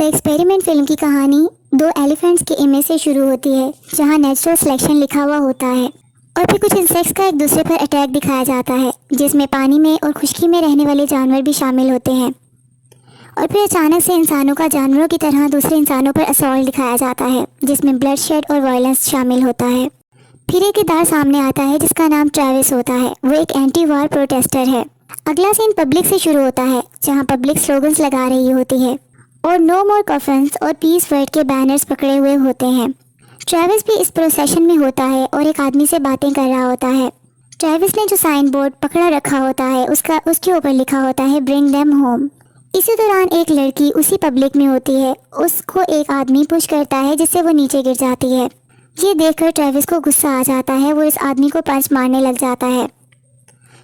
The experiment film की कहानी दो एलिफेंट्स के इमेज से शुरू होती है, जहां नेचुरल सिलेक्शन लिखा हुआ होता है और फिर कुछ इंसेक्ट्स का एक दूसरे पर अटैक दिखाया जाता है, जिसमें पानी में और खुश्की में रहने वाले जानवर भी शामिल होते हैं। और फिर अचानक से इंसानों का जानवरों की तरह दूसरे इंसानों पर असॉल्ट दिखाया जाता है, जिसमें ब्लड शेड और वायलेंस शामिल होता है। फिर एक किरदार सामने आता है जिसका नाम ट्रेविस होता है। वो एक एंटी वार प्रोटेस्टर है। अगला सीन पब्लिक से शुरू होता है, जहां पब्लिक स्लोगन्स लगा रही होती है और नो मोर कॉफन्स और पीस वर्ड के बैनर्स पकड़े हुए होते हैं। ट्रेविस भी इस प्रोसेशन में होता है और एक आदमी से बातें कर रहा होता है। ट्रेविस ने जो साइन बोर्ड पकड़ा रखा होता है उसके ऊपर लिखा होता है ब्रिंग देम होम। इसी दौरान एक लड़की उसी पब्लिक में होती है। उसको एक आदमी पुश करता है जिससे वो नीचे गिर जाती है। ये देखकर ट्रेविस को गुस्सा आ जाता है। वो इस आदमी को पंच मारने लग जाता है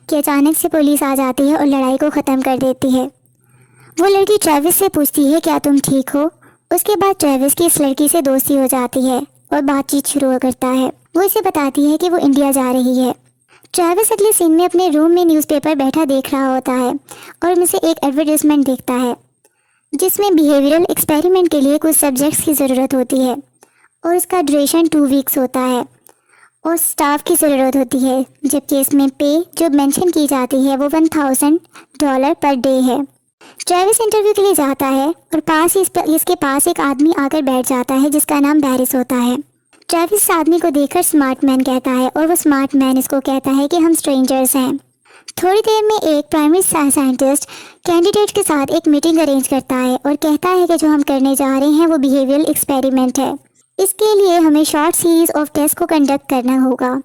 कि अचानक से पुलिस आ जाती है और लड़ाई को ख़त्म कर देती है। वो लड़की ट्रेविस से पूछती है क्या तुम ठीक हो। उसके बाद ट्रेविस की इस लड़की से दोस्ती हो जाती है और बातचीत शुरू करता है। वो इसे बताती है कि वो इंडिया जा रही है। ट्रेविस अगले सीन में अपने रूम में न्यूज़पेपर बैठा देख रहा होता है और उनमें से एक एडवर्टाइजमेंट देखता है जिसमें बिहेवियरल एक्सपेरिमेंट के लिए कुछ सब्जेक्ट्स की ज़रूरत होती है और उसका ड्यूरेशन 2 वीक्स होता है और स्टाफ की ज़रूरत होती है, जबकि इसमें पे जो मेंशन की जाती है वो $1000 पर डे है। ट्रेविस इंटरव्यू के लिए जाता है और इसके पास एक आदमी आकर बैठ जाता है जिसका नाम बैरिस होता है। ट्रेविस इस आदमी को देखकर स्मार्ट मैन कहता है और वो स्मार्ट मैन इसको कहता है कि हम स्ट्रेंजर्स हैं। थोड़ी देर में एक प्राइमरी साइंटिस्ट कैंडिडेट के साथ एक मीटिंग अरेंज करता है और कहता है कि जो हम करने जा रहे हैं वो बिहेवियरल एक्सपेरिमेंट है। इसके लिए हमें शॉर्ट सीरीज ऑफ टेस्ट को कंडक्ट करना होगा।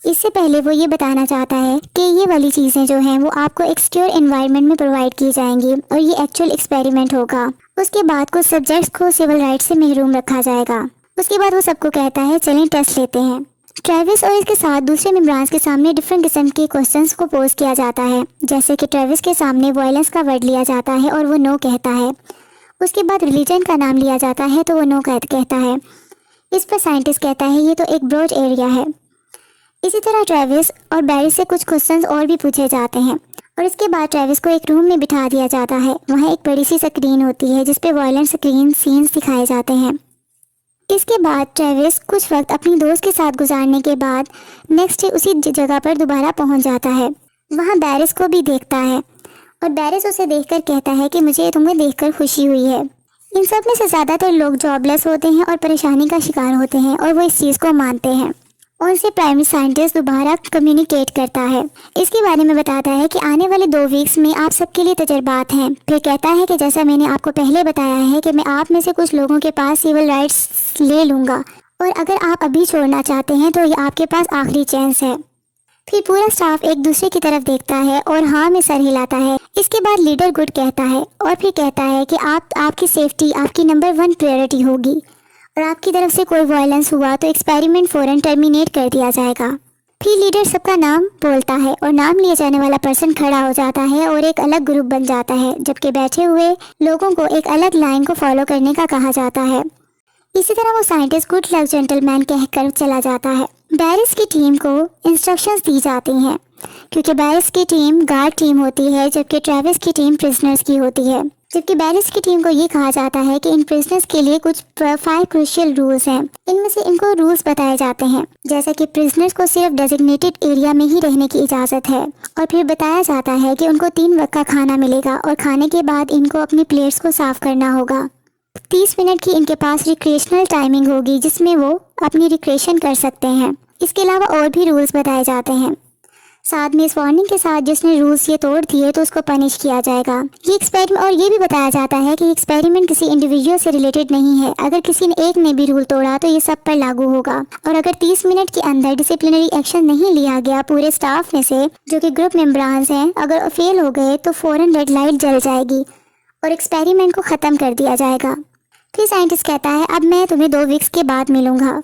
इससे पहले वो ये बताना चाहता है कि ये वाली चीज़ें जो हैं वो आपको एक सिक्योर एनवायरनमेंट में प्रोवाइड की जाएंगी और ये एक्चुअल एक्सपेरिमेंट होगा। उसके बाद कुछ सब्जेक्ट्स को सिविल राइट्स से महरूम रखा जाएगा। उसके बाद वो सबको कहता है चलें टेस्ट लेते हैं। ट्रेविस और इसके साथ दूसरे मेंबर्स के सामने डिफरेंट किस्म के क्वेश्चंस को पोज किया जाता है, जैसे कि ट्रेविस के सामने वायलेंस का वर्ड लिया जाता है और वो नो कहता है। उसके बाद रिलीजन का नाम लिया जाता है तो वो नो कहता है। इस पर साइंटिस्ट कहता है ये तो एक ब्रॉड एरिया है। इसी तरह ट्रेविस और बैरिस से कुछ क्वेश्चंस और भी पूछे जाते हैं और इसके बाद ट्रेविस को एक रूम में बिठा दिया जाता है। वहाँ एक बड़ी सी स्क्रीन होती है जिसपे वायलेंट स्क्रीन सीन्स दिखाए जाते हैं। इसके बाद ट्रेविस कुछ वक्त अपनी दोस्त के साथ गुजारने के बाद नेक्स्ट डे उसी जगह पर दोबारा पहुँच जाता है। वहाँ बैरिस को भी देखता है और बैरिस उसे देखकर कहता है कि मुझे तुम्हें देखकर खुशी हुई है। इन सब में से ज़्यादातर लोग जॉबलेस होते हैं और परेशानी का शिकार होते हैं और वो इस चीज़ को मानते हैं। उनसे प्राइमरी साइंटिस्ट दोबारा कम्युनिकेट करता है। इसके बारे में बताता है कि आने वाले 2 वीक्स में आप सबके लिए तजर्बात हैं। फिर कहता है कि जैसा मैंने आपको पहले बताया है कि मैं आप में से कुछ लोगों के पास सिविल राइट्स ले लूँगा और अगर आप अभी छोड़ना चाहते हैं तो ये आपके पास आखिरी चांस है। फिर पूरा स्टाफ एक दूसरे की तरफ देखता है और हाँ में सर हिलाता है। इसके बाद लीडर गुड कहता है और फिर कहता है कि आपकी सेफ्टी आपकी नंबर 1 प्रायोरिटी होगी और आपकी तरफ से कोई वायलेंस हुआ तो एक्सपेरिमेंट फ़ौरन टर्मिनेट कर दिया जाएगा। फिर लीडर सबका नाम बोलता है और नाम लिए जाने वाला पर्सन खड़ा हो जाता है और एक अलग ग्रुप बन जाता है, जबकि बैठे हुए लोगों को एक अलग लाइन को फॉलो करने का कहा जाता है। इसी तरह वो साइंटिस्ट गुड लक जेंटलमैन कहकर चला जाता है। बैरिस की टीम को इंस्ट्रक्शंस दी जाती हैं क्योंकि बैरिस की टीम गार्ड टीम होती है जबकि ट्रेविस की टीम प्रिजनर्स की होती है। जबकि बैरिस की टीम को ये कहा जाता है कि इन प्रिजनर्स के लिए कुछ 5 क्रूशियल रूल्स हैं। इनमें से इनको रूल्स बताए जाते हैं, जैसे कि प्रिजनर्स को सिर्फ डेजिग्नेटेड एरिया में ही रहने की इजाज़त है और फिर बताया जाता है कि उनको 3 वक्त का खाना मिलेगा और खाने के बाद इनको अपनी प्लेट्स को साफ़ करना होगा। 30 मिनट की इनके पास रिक्रिएशनल टाइमिंग होगी जिसमें वो अपनी रिक्रिएशन कर सकते हैं। इसके अलावा और भी रूल्स बताए जाते हैं। साथ में इस वार्निंग के साथ जिसने रूल्स ये तोड़ दिए तो उसको पनिश किया जाएगा। ये एक्सपेरिमेंट और ये भी बताया जाता है कि एक्सपेरिमेंट किसी इंडिविजुअल से रिलेटेड नहीं है। अगर किसी ने एक ने भी रूल तोड़ा तो ये सब पर लागू होगा और अगर 30 मिनट के अंदर डिसिप्लिनरी एक्शन नहीं लिया गया पूरे स्टाफ में से जो कि ग्रुप मेंबर्स हैं, अगर फेल हो गए तो फ़ौरन रेड लाइट जल जाएगी और एक्सपेरिमेंट को ख़त्म कर दिया जाएगा। फिर साइंटिस्ट कहता है अब मैं तुम्हें 2 वीक्स के बाद मिलूंगा।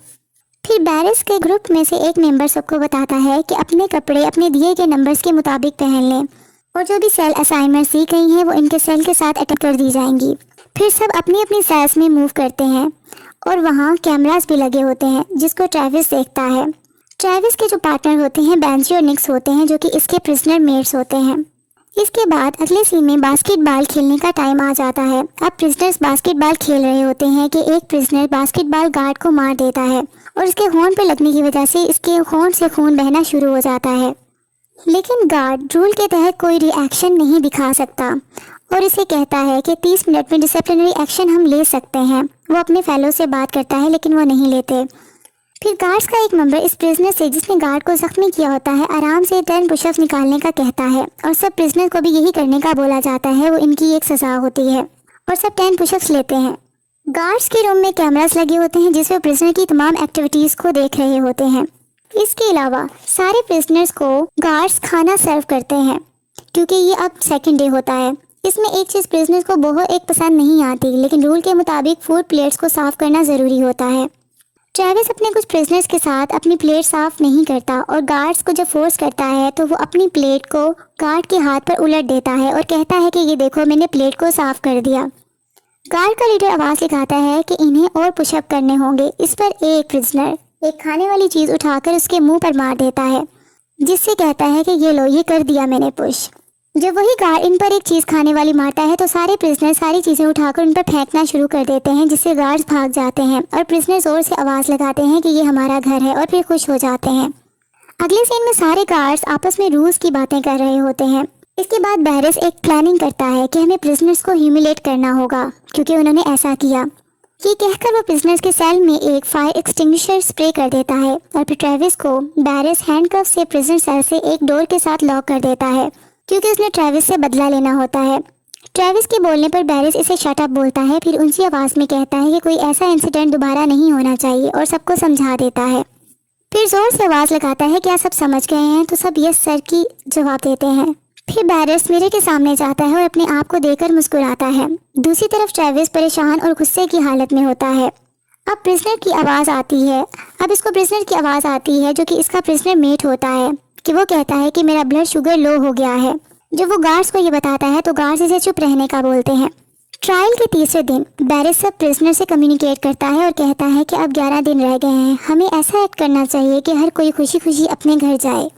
फिर बैरिस के ग्रुप में से एक मेंबर सबको बताता है कि अपने कपड़े अपने दिए गए नंबर्स के मुताबिक पहन लें और जो भी सेल असाइनमेंट दी गई हैं वो इनके सेल के साथ अटैच कर दी जाएंगी। फिर सब अपनी अपनी सेल्स में मूव करते हैं और वहाँ कैमरास भी लगे होते हैं जिसको ट्रेविस देखता है। ट्रेविस के जो पार्टनर होते हैं बेंजी और निक्स होते हैं जो कि इसके प्रिजनर मेट्स होते हैं। इसके बाद अगले सीन में बास्केटबॉल खेलने का टाइम आ जाता है। अब प्रिजनर्स बास्केटबॉल खेल रहे होते हैं कि एक प्रिजनर बास्केटबॉल गार्ड को मार देता है और इसके होंठ पर लगने की वजह से इसके होंठ से खून बहना शुरू हो जाता है। लेकिन गार्ड रूल के तहत कोई रिएक्शन नहीं दिखा सकता और इसे कहता है कि 30 मिनट में डिसिप्लिनरी एक्शन हम ले सकते हैं। वो अपने फेलो से बात करता है लेकिन वो नहीं लेते। फिर गार्ड्स का एक मेंबर इस प्रिजनर से जिसने गार्ड को जख्मी किया होता है आराम से 10 पुशअप्स निकालने का कहता है और सब प्रिजनर को भी यही करने का बोला जाता है। वो इनकी एक सजा होती है और सब 10 पुशअप्स लेते हैं। गार्ड्स के रूम में कैमरास लगे होते हैं जिसमें प्रिजनर की तमाम एक्टिविटीज़ को देख रहे होते हैं। इसके अलावा सारे प्रिजनर्स को गार्ड्स खाना सर्व करते हैं क्योंकि ये अब सेकेंड डे होता है। इसमें एक चीज़ प्रिजनर्स को बहुत एक पसंद नहीं आती, लेकिन रूल के मुताबिक फूड प्लेट्स को साफ़ करना ज़रूरी होता है। ट्रेविस अपने कुछ प्रिजनर्स के साथ अपनी प्लेट साफ़ नहीं करता और गार्ड्स को जब फोर्स करता है तो वो अपनी प्लेट को गार्ड के हाथ पर उलट देता है और कहता है कि ये देखो मैंने प्लेट को साफ़ कर दिया। गार्ड का लीडर आवाज़ लगाता है कि इन्हें और पुशअप करने होंगे। इस पर एक प्रिजनर एक खाने वाली चीज़ उठाकर उसके मुंह पर मार देता है जिससे कहता है कि ये लो, ये कर दिया मैंने पुश। जब वही गार्ड इन पर एक चीज़ खाने वाली मारता है तो सारे प्रिजनर सारी चीज़ें उठाकर उन पर फेंकना शुरू कर देते हैं जिससे गार्ड्स भाग जाते हैं और प्रिजनर जोर से आवाज़ लगाते हैं कि ये हमारा घर है और फिर खुश हो जाते हैं। अगले सीन में सारे गार्ड्स आपस में रूल्स की बातें कर रहे होते हैं। इसके बाद बैरिस एक प्लानिंग करता है कि हमें प्रिजनर्स को ह्यूमिलेट करना होगा क्योंकि उन्होंने ऐसा किया। ये कहकर वो प्रिजनर्स के सेल में एक फायर एक्सटिंग्विशर स्प्रे कर देता है और फिर ट्रेविस को बैरिस हैंडकफ से प्रिजनर सेल से एक डोर के साथ लॉक कर देता है क्योंकि उसने ट्रेविस से बदला लेना होता है। ट्रेविस के बोलने पर बैरिस इसे शट अप बोलता है, फिर ऊंची आवाज़ में कहता है कि कोई ऐसा इंसिडेंट दोबारा नहीं होना चाहिए और सबको समझा देता है। फिर ज़ोर से आवाज़ लगाता है क्या सब समझ गए हैं, तो सब यस सर की जवाब देते हैं। फिर बैरिस मिरर के सामने जाता है और अपने आप को देखकर मुस्कुराता है। दूसरी तरफ ट्रेविस परेशान और गुस्से की हालत में होता है। अब प्रिजनर की आवाज़ आती है अब इसको प्रिजनर की आवाज़ आती है जो कि इसका प्रिजनर मेट होता है कि वो कहता है कि मेरा ब्लड शुगर लो हो गया है। जब वो गार्ड्स को ये बताता है तो गार्ड्स इसे चुप रहने का बोलते हैं। ट्रायल के तीसरे दिन बैरिस सब प्रिजनर से कम्युनिकेट करता है और कहता है कि अब 11 दिन रह गए हैं, हमें ऐसा एक्ट करना चाहिए कि हर कोई खुशी खुशी अपने घर जाए।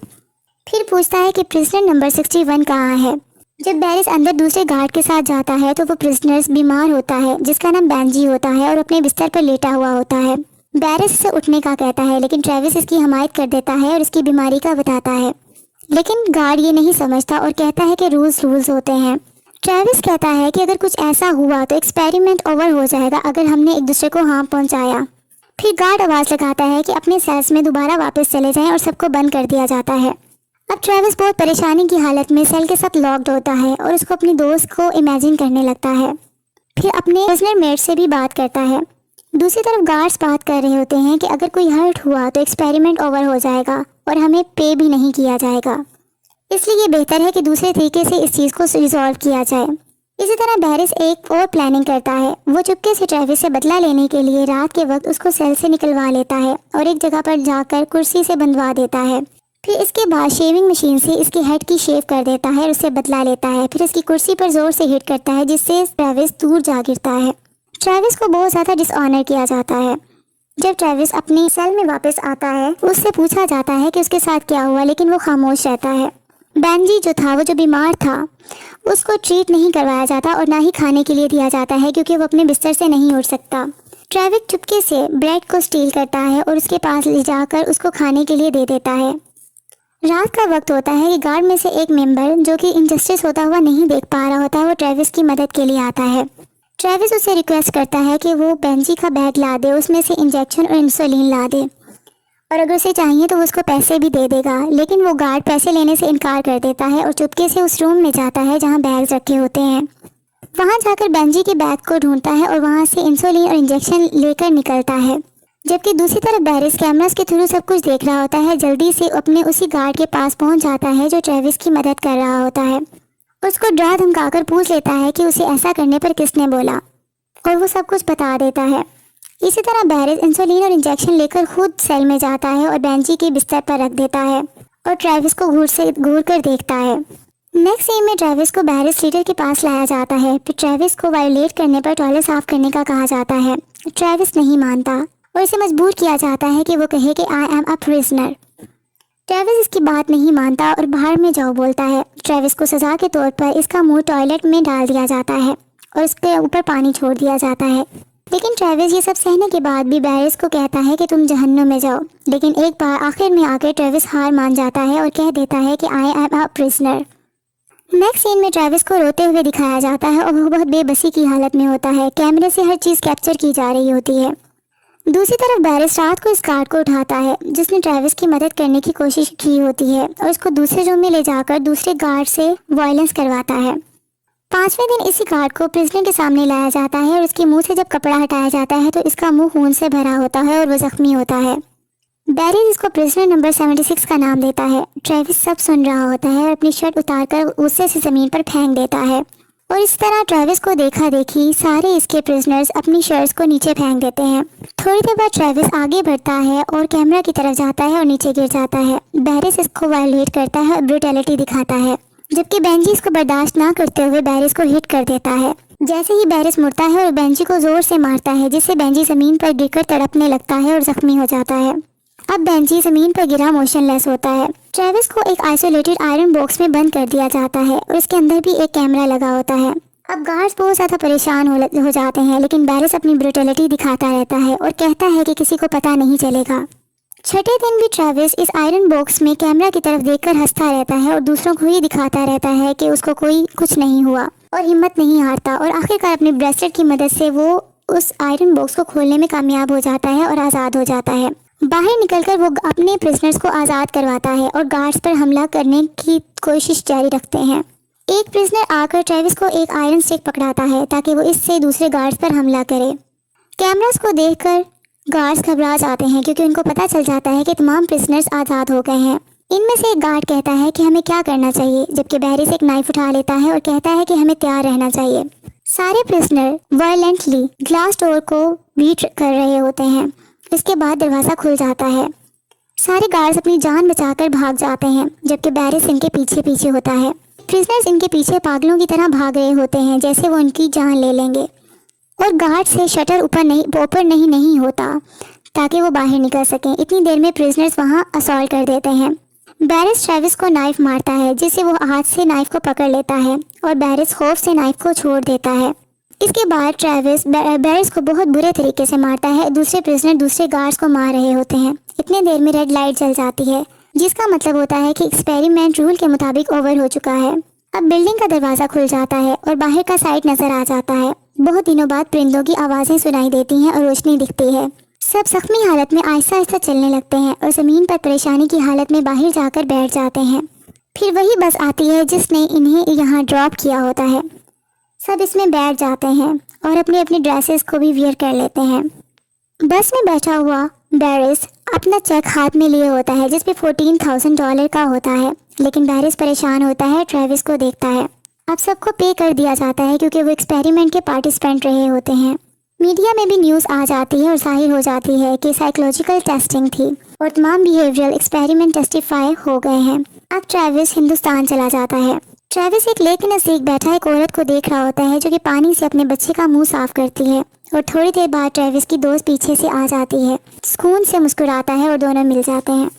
फिर पूछता है कि प्रिजनर नंबर 61 कहाँ है। जब बैरिस अंदर दूसरे गार्ड के साथ जाता है तो वो प्रिजनर्स बीमार होता है जिसका नाम बेंजी होता है और अपने बिस्तर पर लेटा हुआ होता है। बैरिस इसे उठने का कहता है लेकिन ट्रेविस इसकी हमायत कर देता है और इसकी बीमारी का बताता है, लेकिन गार्ड ये नहीं समझता और कहता है कि रूल्स होते हैं। ट्रेविस कहता है कि अगर कुछ ऐसा हुआ तो एक्सपेरिमेंट ओवर हो जाएगा अगर हमने एक दूसरे को हार्म पहुंचाया। फिर गार्ड आवाज़ लगाता है कि अपने सेल्स में दोबारा वापस चले जाएं और सबको बंद कर दिया जाता है। अब ट्रेविस बहुत परेशानी की हालत में सेल के साथ लॉक्ड होता है और उसको अपनी दोस्त को इमेजिन करने लगता है। फिर अपने प्रिजनर मेट से भी बात करता है। दूसरी तरफ गार्ड्स बात कर रहे होते हैं कि अगर कोई हर्ट हुआ तो एक्सपेरिमेंट ओवर हो जाएगा और हमें पे भी नहीं किया जाएगा, इसलिए ये बेहतर है कि दूसरे तरीके से इस चीज़ को रिजॉल्व किया जाए। इसी तरह बैरिस एक और प्लानिंग करता है। वो चुपके से ट्रेविस से बदला लेने के लिए रात के वक्त उसको सेल से निकलवा लेता है और एक जगह पर जाकर कुर्सी से बंधवा देता है। फिर इसके बाद शेविंग मशीन से इसके हेड की शेव कर देता है और उससे बदला लेता है। फिर इसकी कुर्सी पर जोर से हिट करता है जिससे ट्रेविस दूर जा गिरता है। ट्रेविस को बहुत ज़्यादा डिसऑनर किया जाता है। जब ट्रेविस अपनी सेल में वापस आता है उससे पूछा जाता है कि उसके साथ क्या हुआ, लेकिन वो खामोश रहता है। बेंजी जो था, वो जो बीमार था, उसको ट्रीट नहीं करवाया जाता और ना ही खाने के लिए दिया जाता है क्योंकि वो अपने बिस्तर से नहीं उठ सकता। ट्रेविस चुपके से ब्रेड को स्टील करता है और उसके पास ले जाकर उसको खाने के लिए दे देता है। रात का वक्त होता है कि गार्ड में से एक मेंबर जो कि इनजस्टिस होता हुआ नहीं देख पा रहा होता है, वो ट्रेविस की मदद के लिए आता है। ट्रेविस उससे रिक्वेस्ट करता है कि वो बेंजी का बैग ला दे, उसमें से इंजेक्शन और इंसुलिन ला दे और अगर उसे चाहिए तो वो उसको पैसे भी दे देगा। लेकिन वो गार्ड पैसे लेने से इनकार कर देता है और चुपके से उस रूम में जाता है जहाँ बैग्स रखे होते हैं। वहाँ जाकर बेंजी के बैग को ढूंढता है और वहाँ से इंसुलिन और इंजेक्शन लेकर निकलता है। जबकि दूसरी तरफ बैरिस कैमरास के थ्रू सब कुछ देख रहा होता है। जल्दी से अपने उसी गार्ड के पास पहुँच जाता है जो ट्रेविस की मदद कर रहा होता है। उसको डरा धमकाकर पूछ लेता है कि उसे ऐसा करने पर किसने बोला और वो सब कुछ बता देता है। इसी तरह बैरिस इंसुलिन और इंजेक्शन लेकर खुद सेल में जाता है और बेंजी के बिस्तर पर रख देता है और ट्रेविस को घूर कर देखता है। नेक्स्ट सीन में ट्रेविस को बैरिस लीडर के पास लाया जाता है। फिर ट्रेविस को वायलेट करने पर टॉयलेट साफ करने का कहा जाता है। ट्रेविस नहीं मानता और इसे मजबूर किया जाता है कि वो कहे कि I am a prisoner. Travis इसकी बात नहीं मानता और बाहर में जाओ बोलता है। ट्रेविस को सजा के तौर पर इसका मुंह टॉयलेट में डाल दिया जाता है और उसके ऊपर पानी छोड़ दिया जाता है। लेकिन ट्रेविस ये सब सहने के बाद भी बैरिस को कहता है कि तुम जहन्नुम में जाओ। लेकिन एक बार आखिर में आकर ट्रेविस हार मान जाता है और कह देता है कि I am a prisoner. Next scene में ट्रेविस को रोते हुए दिखाया जाता है और वो बहुत बेबसी की हालत में होता है। कैमरे से हर चीज़ कैप्चर की जा रही होती है। दूसरी तरफ बैरिस रात को इस गार्ड को उठाता है जिसने ट्रेविस की मदद करने की कोशिश की होती है और उसको दूसरे रूम में ले जाकर दूसरे गार्ड से वायलेंस करवाता है। 5वें दिन इसी गार्ड को प्रिजनर के सामने लाया जाता है और उसके मुंह से जब कपड़ा हटाया जाता है तो इसका मुंह खून से भरा होता है और वो जख्मी होता है। बैरिस इसको प्रिजनर नंबर 76 का नाम देता है। ट्रेविस सब सुन रहा होता है और अपनी शर्ट उतारकर गुस्से से ज़मीन पर फेंक देता है और इस तरह ट्रेविस को देखा देखी सारे इसके प्रिजनर्स अपनी शर्ट्स को नीचे फेंक देते हैं। थोड़ी देर बाद ट्रेविस आगे बढ़ता है और कैमरा की तरफ जाता है और नीचे गिर जाता है। बैरिस इसको वायलेट करता है और ब्रूटैलिटी दिखाता है, जबकि बेंजी इसको बर्दाश्त ना करते हुए बैरिस को हिट कर देता है। जैसे ही बैरिस मुड़ता है और बेंजी को जोर से मारता है जिससे बेंजी ज़मीन पर गिरकर तड़पने लगता है और जख्मी हो जाता है। अब बेंजी ज़मीन पर गिरा मोशनलेस होता है। ट्रेविस को एक आइसोलेटेड आयरन बॉक्स में बंद कर दिया जाता है और उसके अंदर भी एक कैमरा लगा होता है। अब गार्ड्स बहुत ज़्यादा परेशान हो जाते हैं, लेकिन बैरिस अपनी ब्रूटैलिटी दिखाता रहता है और कहता है कि किसी को पता नहीं चलेगा। छठे दिन भी ट्रेविस इस आयरन बॉक्स में कैमरा की तरफ देखकर हंसता रहता है और दूसरों को ही दिखाता रहता है कि उसको कोई कुछ नहीं हुआ और हिम्मत नहीं हारता और आखिरकार अपने ब्रेसलेट की मदद से वो उस आयरन बॉक्स को खोलने में कामयाब हो जाता है और आज़ाद हो जाता है। बाहर निकलकर वो अपने प्रिजनर्स को आज़ाद करवाता है और गार्ड्स पर हमला करने की कोशिश जारी रखते हैं। एक प्रिजनर आकर ट्रेविस को एक आयरन स्टिक पकड़ाता है ताकि वो इससे दूसरे गार्ड्स पर हमला करे। कैमरास को देखकर गार्ड्स घबरा जाते हैं क्योंकि उनको पता चल जाता है कि तमाम प्रिजनर्स आज़ाद हो गए हैं। इनमें से एक गार्ड कहता है कि हमें क्या करना चाहिए, जबकि बैरिस एक नाइफ उठा लेता है और कहता है कि हमें तैयार रहना चाहिए। सारे प्रिजनर वायलेंटली ग्लास डोर को बीट कर रहे होते हैं। इसके बाद दरवाज़ा खुल जाता है। सारे गार्ड्स अपनी जान बचाकर भाग जाते हैं, जबकि बैरिस इनके पीछे पीछे होता है। प्रिजनर्स इनके पीछे पागलों की तरह भाग रहे होते हैं जैसे वो उनकी जान ले लेंगे और गार्ड से शटर ऊपर नहीं होता ताकि वो बाहर निकल सकें। इतनी देर में प्रिजनर्स वहाँ असॉल्ट कर देते हैं। बैरिस ट्रेविस को नाइफ मारता है जिससे वो हाथ से नाइफ को पकड़ लेता है और बैरिस खौफ से नाइफ को छोड़ देता है। इसके बाद ट्रेविस बैरिस को बहुत बुरे तरीके से मारता है। दूसरे प्रिजनर दूसरे गार्ड्स को मार रहे होते हैं। इतने देर में रेड लाइट जल जाती है जिसका मतलब होता है कि एक्सपेरिमेंट रूल के मुताबिक ओवर हो चुका है। अब बिल्डिंग का दरवाज़ा खुल जाता है और बाहर का साइड नज़र आ जाता है। बहुत दिनों बाद परिंदों की आवाज़ें सुनाई देती हैं और रोशनी दिखती है। सब जख्मी हालत में आहिस्ता आहिस्ता चलने लगते हैं और ज़मीन पर परेशानी की हालत में बाहर जाकर बैठ जाते हैं। फिर वही बस आती है जिसने इन्हें यहाँ ड्रॉप किया होता है। सब इसमें बैठ जाते हैं और अपनी अपनी ड्रेसेस को भी वियर कर लेते हैं। बस में बैठा हुआ बैरिस अपना चेक हाथ में लिए होता है जिसपे $14,000 का होता है, लेकिन बैरिस परेशान होता है। ट्रेविस को देखता है। अब सबको पे कर दिया जाता है क्योंकि वो एक्सपेरिमेंट के पार्टिसिपेंट रहे होते हैं। मीडिया में भी न्यूज़ आ जाती है और जाहिर हो जाती है कि साइकोलॉजिकल टेस्टिंग थी और तमाम बिहेवियरल एक्सपेरिमेंट टेस्टिफाई हो गए हैं। अब ट्रेविस हिंदुस्तान चला जाता है। ट्रेविस एक लेक के नज़दीक बैठा एक औरत को देख रहा होता है जो कि पानी से अपने बच्चे का मुंह साफ करती है और थोड़ी देर बाद ट्रेविस की दोस्त पीछे से आ जाती है। सुकून से मुस्कुराता है और दोनों मिल जाते हैं।